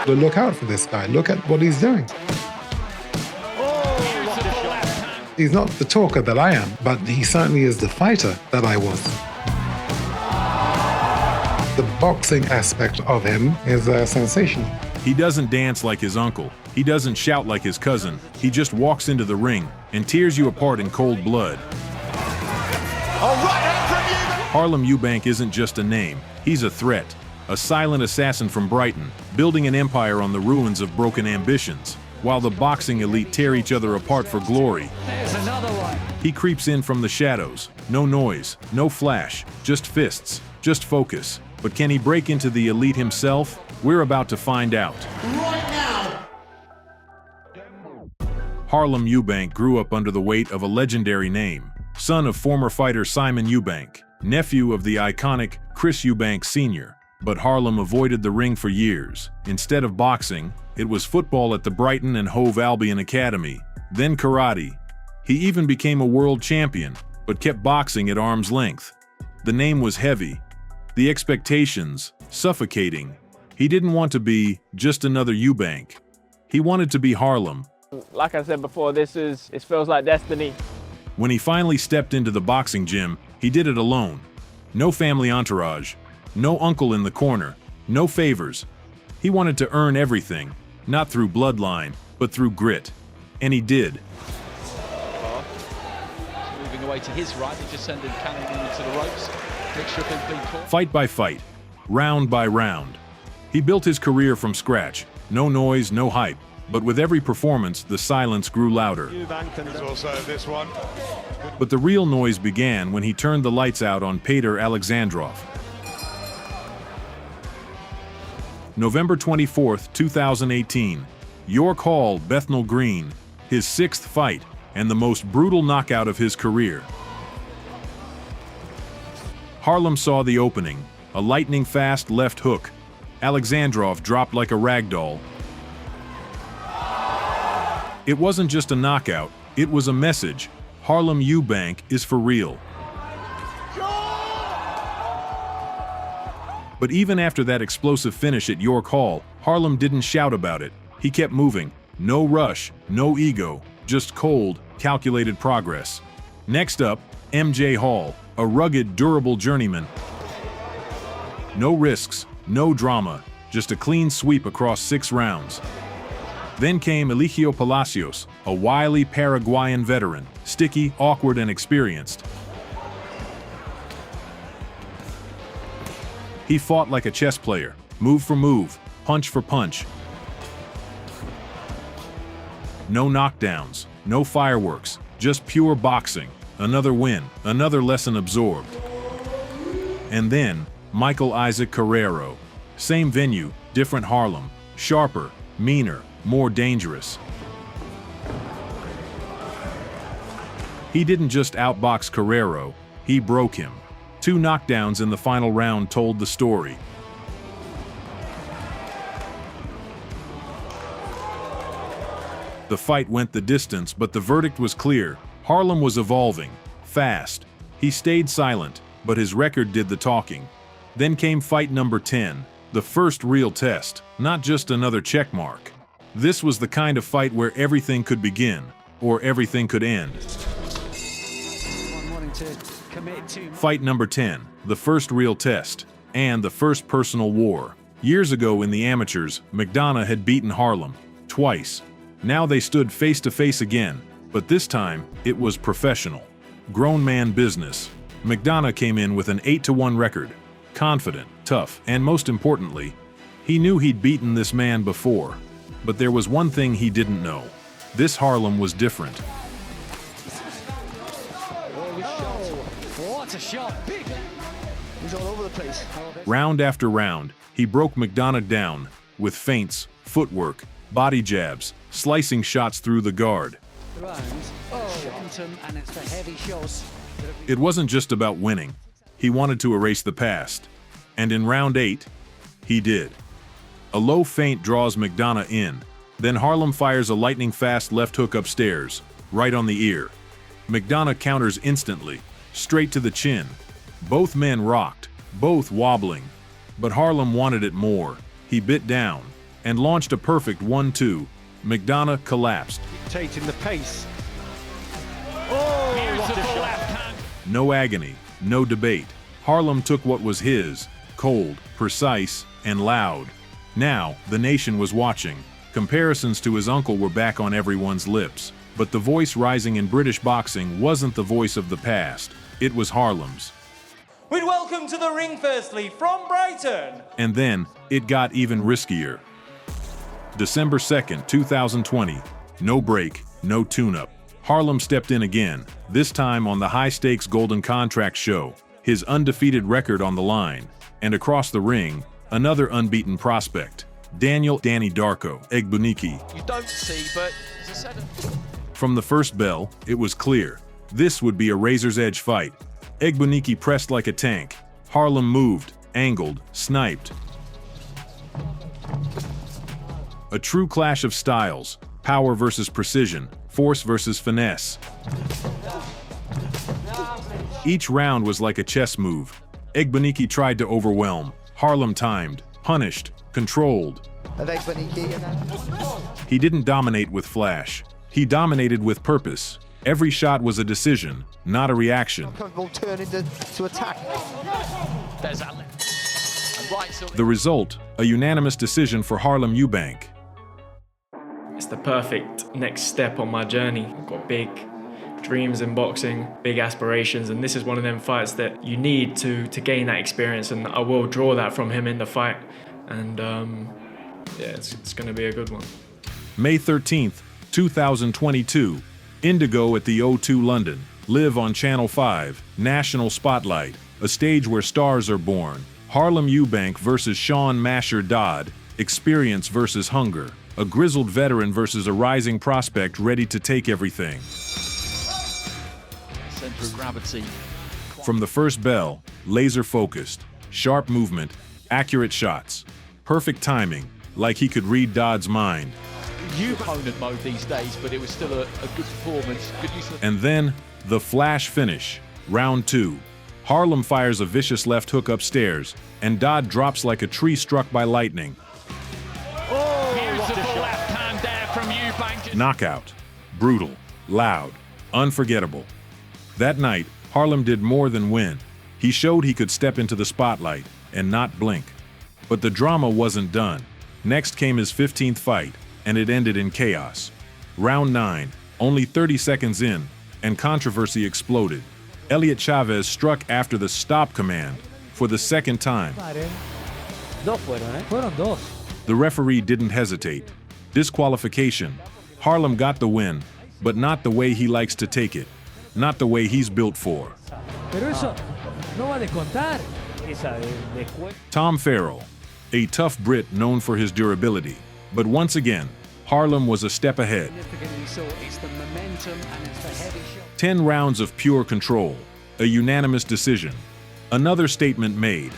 But look out for this guy. Look at what he's doing. He's not the talker that I am, but he certainly is the fighter that I was. The boxing aspect of him is sensational. He doesn't dance like his uncle. He doesn't shout like his cousin. He just walks into the ring and tears you apart in cold blood. Harlem Eubank isn't just a name. He's a threat. A silent assassin from Brighton, building an empire on the ruins of broken ambitions. While the boxing elite tear each other apart for glory, There's another one. he creeps in from the shadows. No noise, no flash, just fists, just focus. But can he break into the elite himself? We're about to find out. Right now! Harlem Eubank grew up under the weight of a legendary name, son of former fighter Simon Eubank, nephew of the iconic Chris Eubank Sr. But Harlem avoided the ring for years. Instead of boxing, it was football at the Brighton and Hove Albion Academy, then karate. He even became a world champion, but kept boxing at arm's length. The name was heavy, the expectations suffocating. He didn't want to be just another Eubank. He wanted to be Harlem. Like I said before, it feels like destiny. When he finally stepped into the boxing gym, he did it alone. No family entourage, no uncle in the corner, no favors. He wanted to earn everything, not through bloodline, but through grit. And he did. Moving away to his right, they just sending Cannon into the ropes. Mixture of him being caught. Fight by fight, round by round. He built his career from scratch. No noise, no hype. But with every performance, the silence grew louder. There's also this one. But the real noise began when he turned the lights out on Peter Alexandrov. November 24th, 2018. York Hall, Bethnal Green. His 6th fight, and the most brutal knockout of his career. Harlem saw the opening, a lightning-fast left hook. Alexandrov dropped like a rag doll. It wasn't just a knockout, it was a message. Harlem Eubank is for real. But even after that explosive finish at York Hall, Harlem didn't shout about it. He kept moving. No rush, no ego, just cold, calculated progress. Next up, MJ Hall, a rugged, durable journeyman. No risks, no drama, just a clean sweep across 6 rounds. Then came Eligio Palacios, a wily Paraguayan veteran, sticky, awkward, and experienced. He fought like a chess player, move for move, punch for punch. No knockdowns, no fireworks, just pure boxing. Another win, another lesson absorbed. And then, Michael Isaac Carrero. Same venue, different Harlem. Sharper, meaner, more dangerous. He didn't just outbox Carrero, he broke him. 2 knockdowns in the final round told the story. The fight went the distance, but the verdict was clear. Harlem was evolving, fast. He stayed silent, but his record did the talking. Then came fight number 10, the first real test, not just another checkmark. This was the kind of fight where everything could begin, or everything could end. Fight number 10, the first real test, and the first personal war. Years ago in the amateurs, McDonough had beaten Harlem, twice. Now they stood face to face again, but this time, it was professional. Grown man business. McDonough came in with an 8-1 record. Confident, tough, and most importantly, he knew he'd beaten this man before. But there was one thing he didn't know. This Harlem was different. What a shot! Big! He's all over the place. Round after round, he broke McDonough down with feints, footwork, body jabs, slicing shots through the guard. And it's the heavy shots. It wasn't just about winning. He wanted to erase the past. And in round 8, he did. A low feint draws McDonough in. Then Harlem fires a lightning-fast left hook upstairs, right on the ear. McDonough counters instantly, straight to the chin. Both men rocked, both wobbling. But Harlem wanted it more. He bit down. and launched a perfect 1-2. McDonough collapsed. Dictating the pace. Beautiful left hand. No agony, no debate. Harlem took what was his, cold, precise, and loud. Now, the nation was watching. Comparisons to his uncle were back on everyone's lips. But the voice rising in British boxing wasn't the voice of the past. It was Harlem's. We'd welcome to the ring firstly from Brighton. And then, it got even riskier. December 2nd, 2020. No break, no tune-up. Harlem stepped in again, this time on the high-stakes Golden Contract show, his undefeated record on the line. And across the ring, another unbeaten prospect, Danny Darko Egbunike. You don't see, but as I said, From the first bell, it was clear. This would be a razor's edge fight. Egbunike pressed like a tank. Harlem moved, angled, sniped. A true clash of styles, power versus precision, force versus finesse. Each round was like a chess move. Egbunike tried to overwhelm. Harlem timed, punished, controlled. He didn't dominate with flash. He dominated with purpose. Every shot was a decision, not a reaction. To attack. there's that left. And right, so The result, a unanimous decision for Harlem Eubank. It's the perfect next step on my journey. I've got big dreams in boxing, big aspirations, and this is one of them fights that you need to gain that experience, and I will draw that from him in the fight. And yeah, it's going to be a good one. May 13th, 2022. Indigo at the O2 London. Live on Channel 5. National Spotlight. A stage where stars are born. Harlem Eubank versus Sean Masher Dodd. Experience versus hunger. A grizzled veteran versus a rising prospect ready to take everything. centre of gravity. From the first bell, laser focused, sharp movement, accurate shots, perfect timing, like he could read Dodd's mind. Opponent mode these days, but it was still a good performance. Good use of And then, the flash finish, round 2. Harlem fires a vicious left hook upstairs, and Dodd drops like a tree struck by lightning. beautiful left hand there from Eubank. Knockout. Brutal. Loud. Unforgettable. That night, Harlem did more than win. He showed he could step into the spotlight and not blink. But the drama wasn't done. Next came his 15th fight, and it ended in chaos. Round 9, only 30 seconds in, and controversy exploded. Elliot Chavez struck after the stop command for the second time. Dos fueron, Fueron dos. The referee didn't hesitate. Disqualification. Harlem got the win, but not the way he likes to take it. Not the way he's built for. Pero eso no va a descontar. Tom Farrell, a tough Brit known for his durability. But once again, Harlem was a step ahead. It's the momentum and it's the heavy shot. 10 rounds of pure control. A unanimous decision. Another statement made.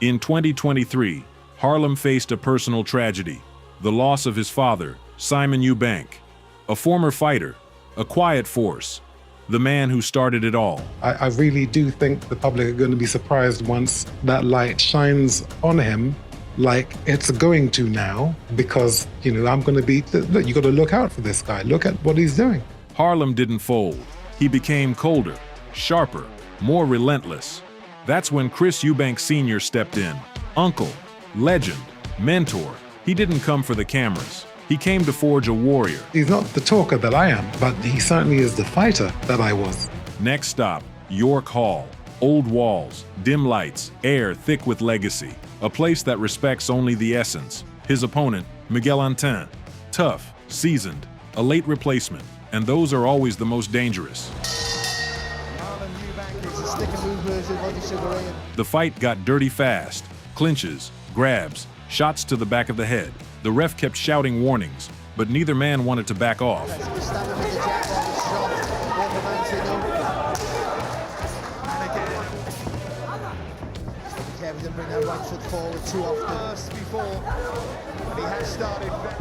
In 2023, Harlem faced a personal tragedy. The loss of his father, Simon Eubank. A former fighter, a quiet force. The man who started it all. I really do think the public are going to be surprised once that light shines on him like it's going to now, because, you know, I'm going to be, look, you got to look out for this guy. Look at what he's doing. Harlem didn't fold. He became colder, sharper, more relentless. That's when Chris Eubank Sr. stepped in. Uncle, legend, mentor. He didn't come for the cameras. He came to forge a warrior. He's not the talker that I am, but he certainly is the fighter that I was. Next stop, York Hall. Old walls, dim lights, air thick with legacy. A place that respects only the essence. His opponent, Miguel Antin. Tough, seasoned, a late replacement, and those are always the most dangerous. The fight got dirty fast. Clinches, grabs, shots to the back of the head. The ref kept shouting warnings, but neither man wanted to back off.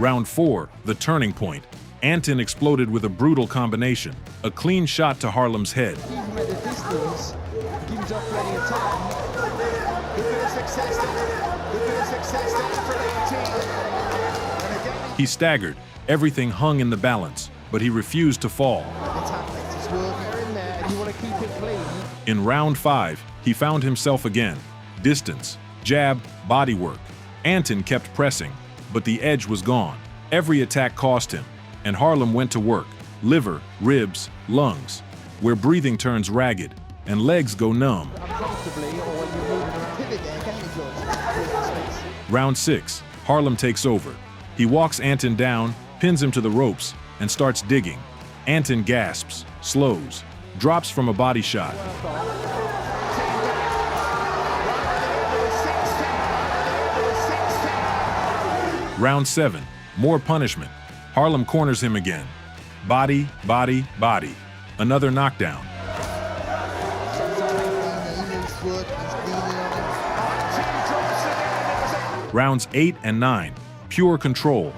Round 4, the turning point. Antin exploded with a brutal combination. A clean shot to Harlem's head. He staggered, everything hung in the balance, but he refused to fall. In round 5, he found himself again. Distance, jab, bodywork. Anton kept pressing, but the edge was gone. Every attack cost him, and Harlem went to work. Liver, ribs, lungs, where breathing turns ragged and legs go numb. Round 6, Harlem takes over. He walks Anton down, pins him to the ropes, and starts digging. Anton gasps, slows, drops from a body shot. Round 7, more punishment. Harlem corners him again. Body, body, body. Another knockdown. Rounds 8 and 9, pure control.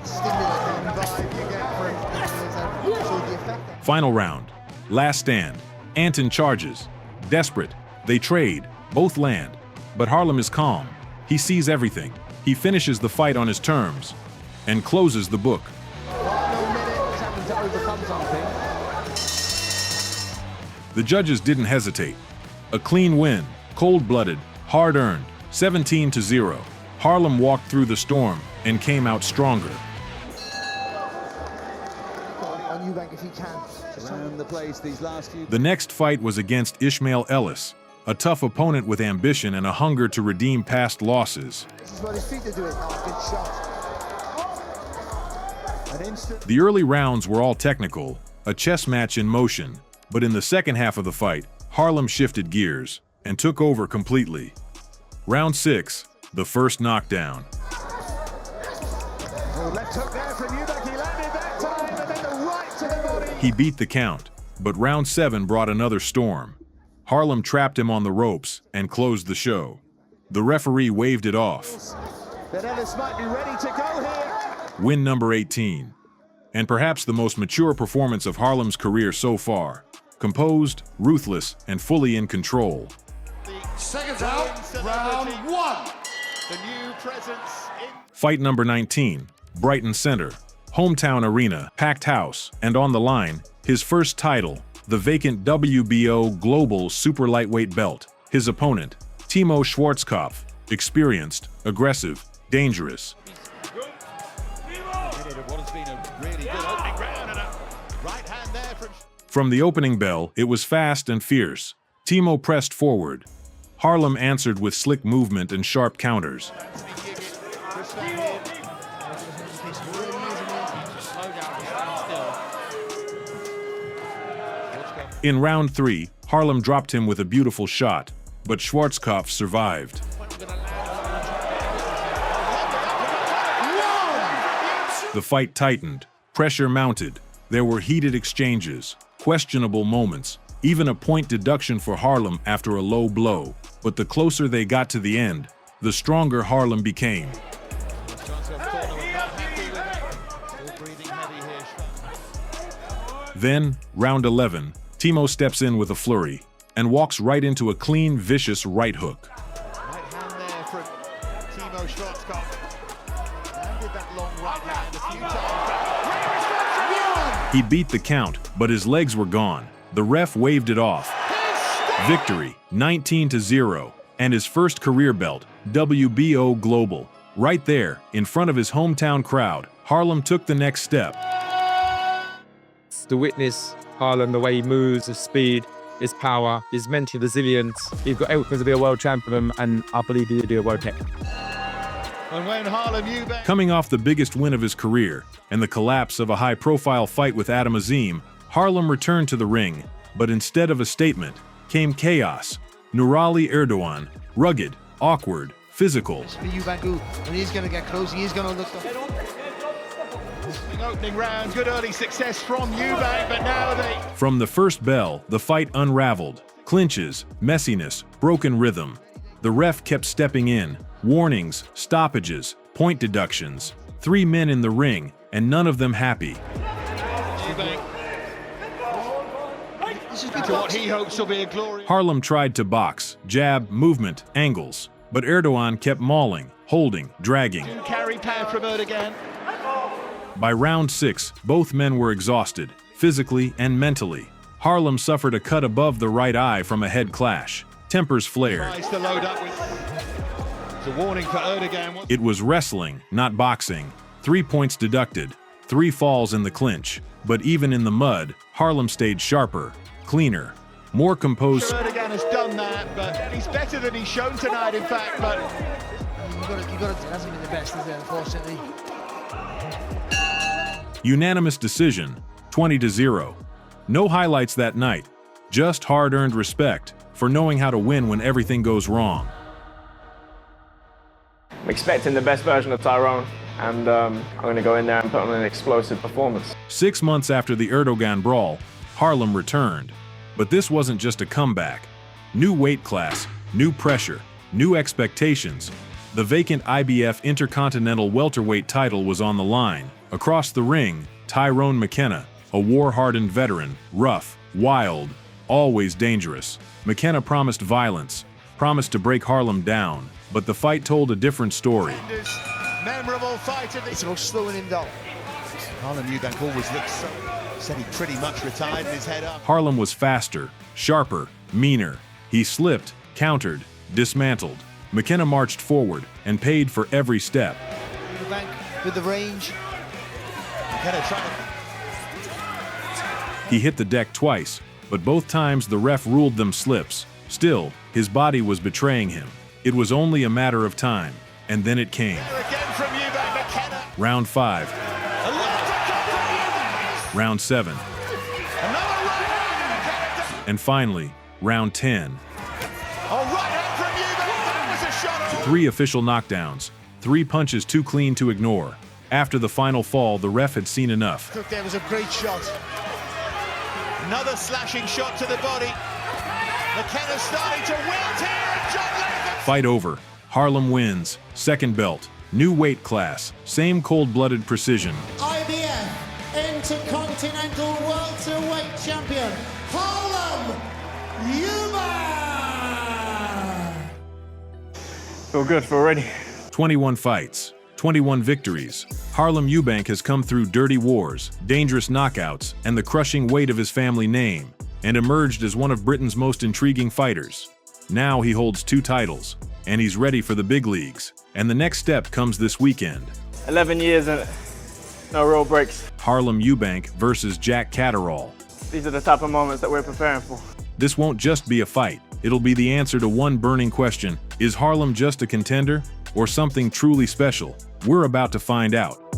Final round, last stand. Anton charges. Desperate, they trade, both land. But Harlem is calm. He sees everything. He finishes the fight on his terms and closes the book. The judges didn't hesitate. A clean win, cold-blooded, hard-earned, 17-0. Harlem walked through the storm and came out stronger. The next fight was against Ishmael Ellis, a tough opponent with ambition and a hunger to redeem past losses. The early rounds were all technical, a chess match in motion, but in the second half of the fight, Harlem shifted gears and took over completely. Round 6, the first knockdown. He beat the count, but round 7 brought another storm. Harlem trapped him on the ropes and closed the show. The referee waved it off. Win number 18. And perhaps the most mature performance of Harlem's career so far. Composed, ruthless, and fully in control. Seconds out, round 1. The new presence in... Fight number 19, Brighton Center. Hometown arena, packed house, and on the line, his first title, the vacant WBO Global Super Lightweight belt. His opponent, Timo Schwarzkopf, experienced, aggressive, dangerous. From the opening bell, it was fast and fierce. Timo pressed forward. Harlem answered with slick movement and sharp counters. In round 3, Harlem dropped him with a beautiful shot, but Schwarzkopf survived. The fight tightened, pressure mounted. There were heated exchanges, questionable moments, even a point deduction for Harlem after a low blow. But the closer they got to the end, the stronger Harlem became. Then, round 11, Timo steps in with a flurry and walks right into a clean, vicious right hook. Right hand there from Timo Schwarzkopf. Landed that long right hand a few times. He beat the count, but his legs were gone. The ref waved it off. Victory, 19-0, and his first career belt, WBO Global. Right there, in front of his hometown crowd, Harlem took the next step. To witness Harlem, the way he moves, his speed, his power, his mental resilience. He's got everything to be a world champion, and I believe he'll do a world tech. And when Harlem Eubank... Coming off the biggest win of his career and the collapse of a high-profile fight with Adam Azim, Harlem returned to the ring, but instead of a statement, came chaos. Nurali Erdogan, rugged, awkward, physical. Eubank, when he's going to get close, he's going to look up. Opening round, good early success from Eubank, but now they... From the first bell, the fight unraveled. Clinches, messiness, broken rhythm. The ref kept stepping in. Warnings, stoppages, point deductions. 3 men in the ring, and none of them happy. Eubank. This is to what he hopes will be a glory. Harlem tried to box, jab, movement, angles. But Erdogan kept mauling, holding, dragging. Carry power from Erdogan. By round 6, both men were exhausted, physically and mentally. Harlem suffered a cut above the right eye from a head clash. Tempers flared. Tries to load up with... It's a warning for Erdogan. It was wrestling, not boxing. 3 points deducted, 3 falls in the clinch. But even in the mud, Harlem stayed sharper, cleaner, more composed. Erdogan has done that, but he's better than he's shown tonight, in fact, but... It hasn't been the best, is it, unfortunately? Unanimous decision, 20-0. No highlights that night, just hard-earned respect for knowing how to win when everything goes wrong. I'm expecting the best version of TRON, and I'm going to go in there and put on an explosive performance. 6 months after the Erdogan brawl, Harlem returned. But this wasn't just a comeback. New weight class, new pressure, new expectations. The vacant IBF Intercontinental welterweight title was on the line. Across the ring, Tyrone McKenna, a war-hardened veteran, rough, wild, always dangerous. McKenna promised violence, promised to break Harlem down, but the fight told a different story. Memorable fight. It's about slowing him down. Harlem Eubank always looks so... Said he pretty much retired with his head up. Harlem was faster, sharper, meaner. He slipped, countered, dismantled. McKenna marched forward and paid for every step. Eubank with the range. McKenna trying. He hit the deck twice, but both times the ref ruled them slips. Still, his body was betraying him. It was only a matter of time, and then it came. Again from Eubank, McKenna. Round 5. Round 7. And finally, round 10. 3 official knockdowns, 3 punches too clean to ignore. After the final fall, the ref had seen enough. There was a great shot. Another slashing shot to the body. McKenna starting to wilt here. Fight over. Harlem wins. Second belt. New weight class. Same cold-blooded precision. IBF Intercontinental Welterweight Champion, Harlem Eubank! Feel good, feel ready. 21 fights, 21 victories. Harlem Eubank has come through dirty wars, dangerous knockouts, and the crushing weight of his family name, and emerged as one of Britain's most intriguing fighters. Now he holds 2 titles, and he's ready for the big leagues. And the next step comes this weekend. 11 years and no real breaks. Harlem Eubank versus Jack Catterall. These are the type of moments that we're preparing for. This won't just be a fight. It'll be the answer to one burning question. Is Harlem just a contender or something truly special? We're about to find out.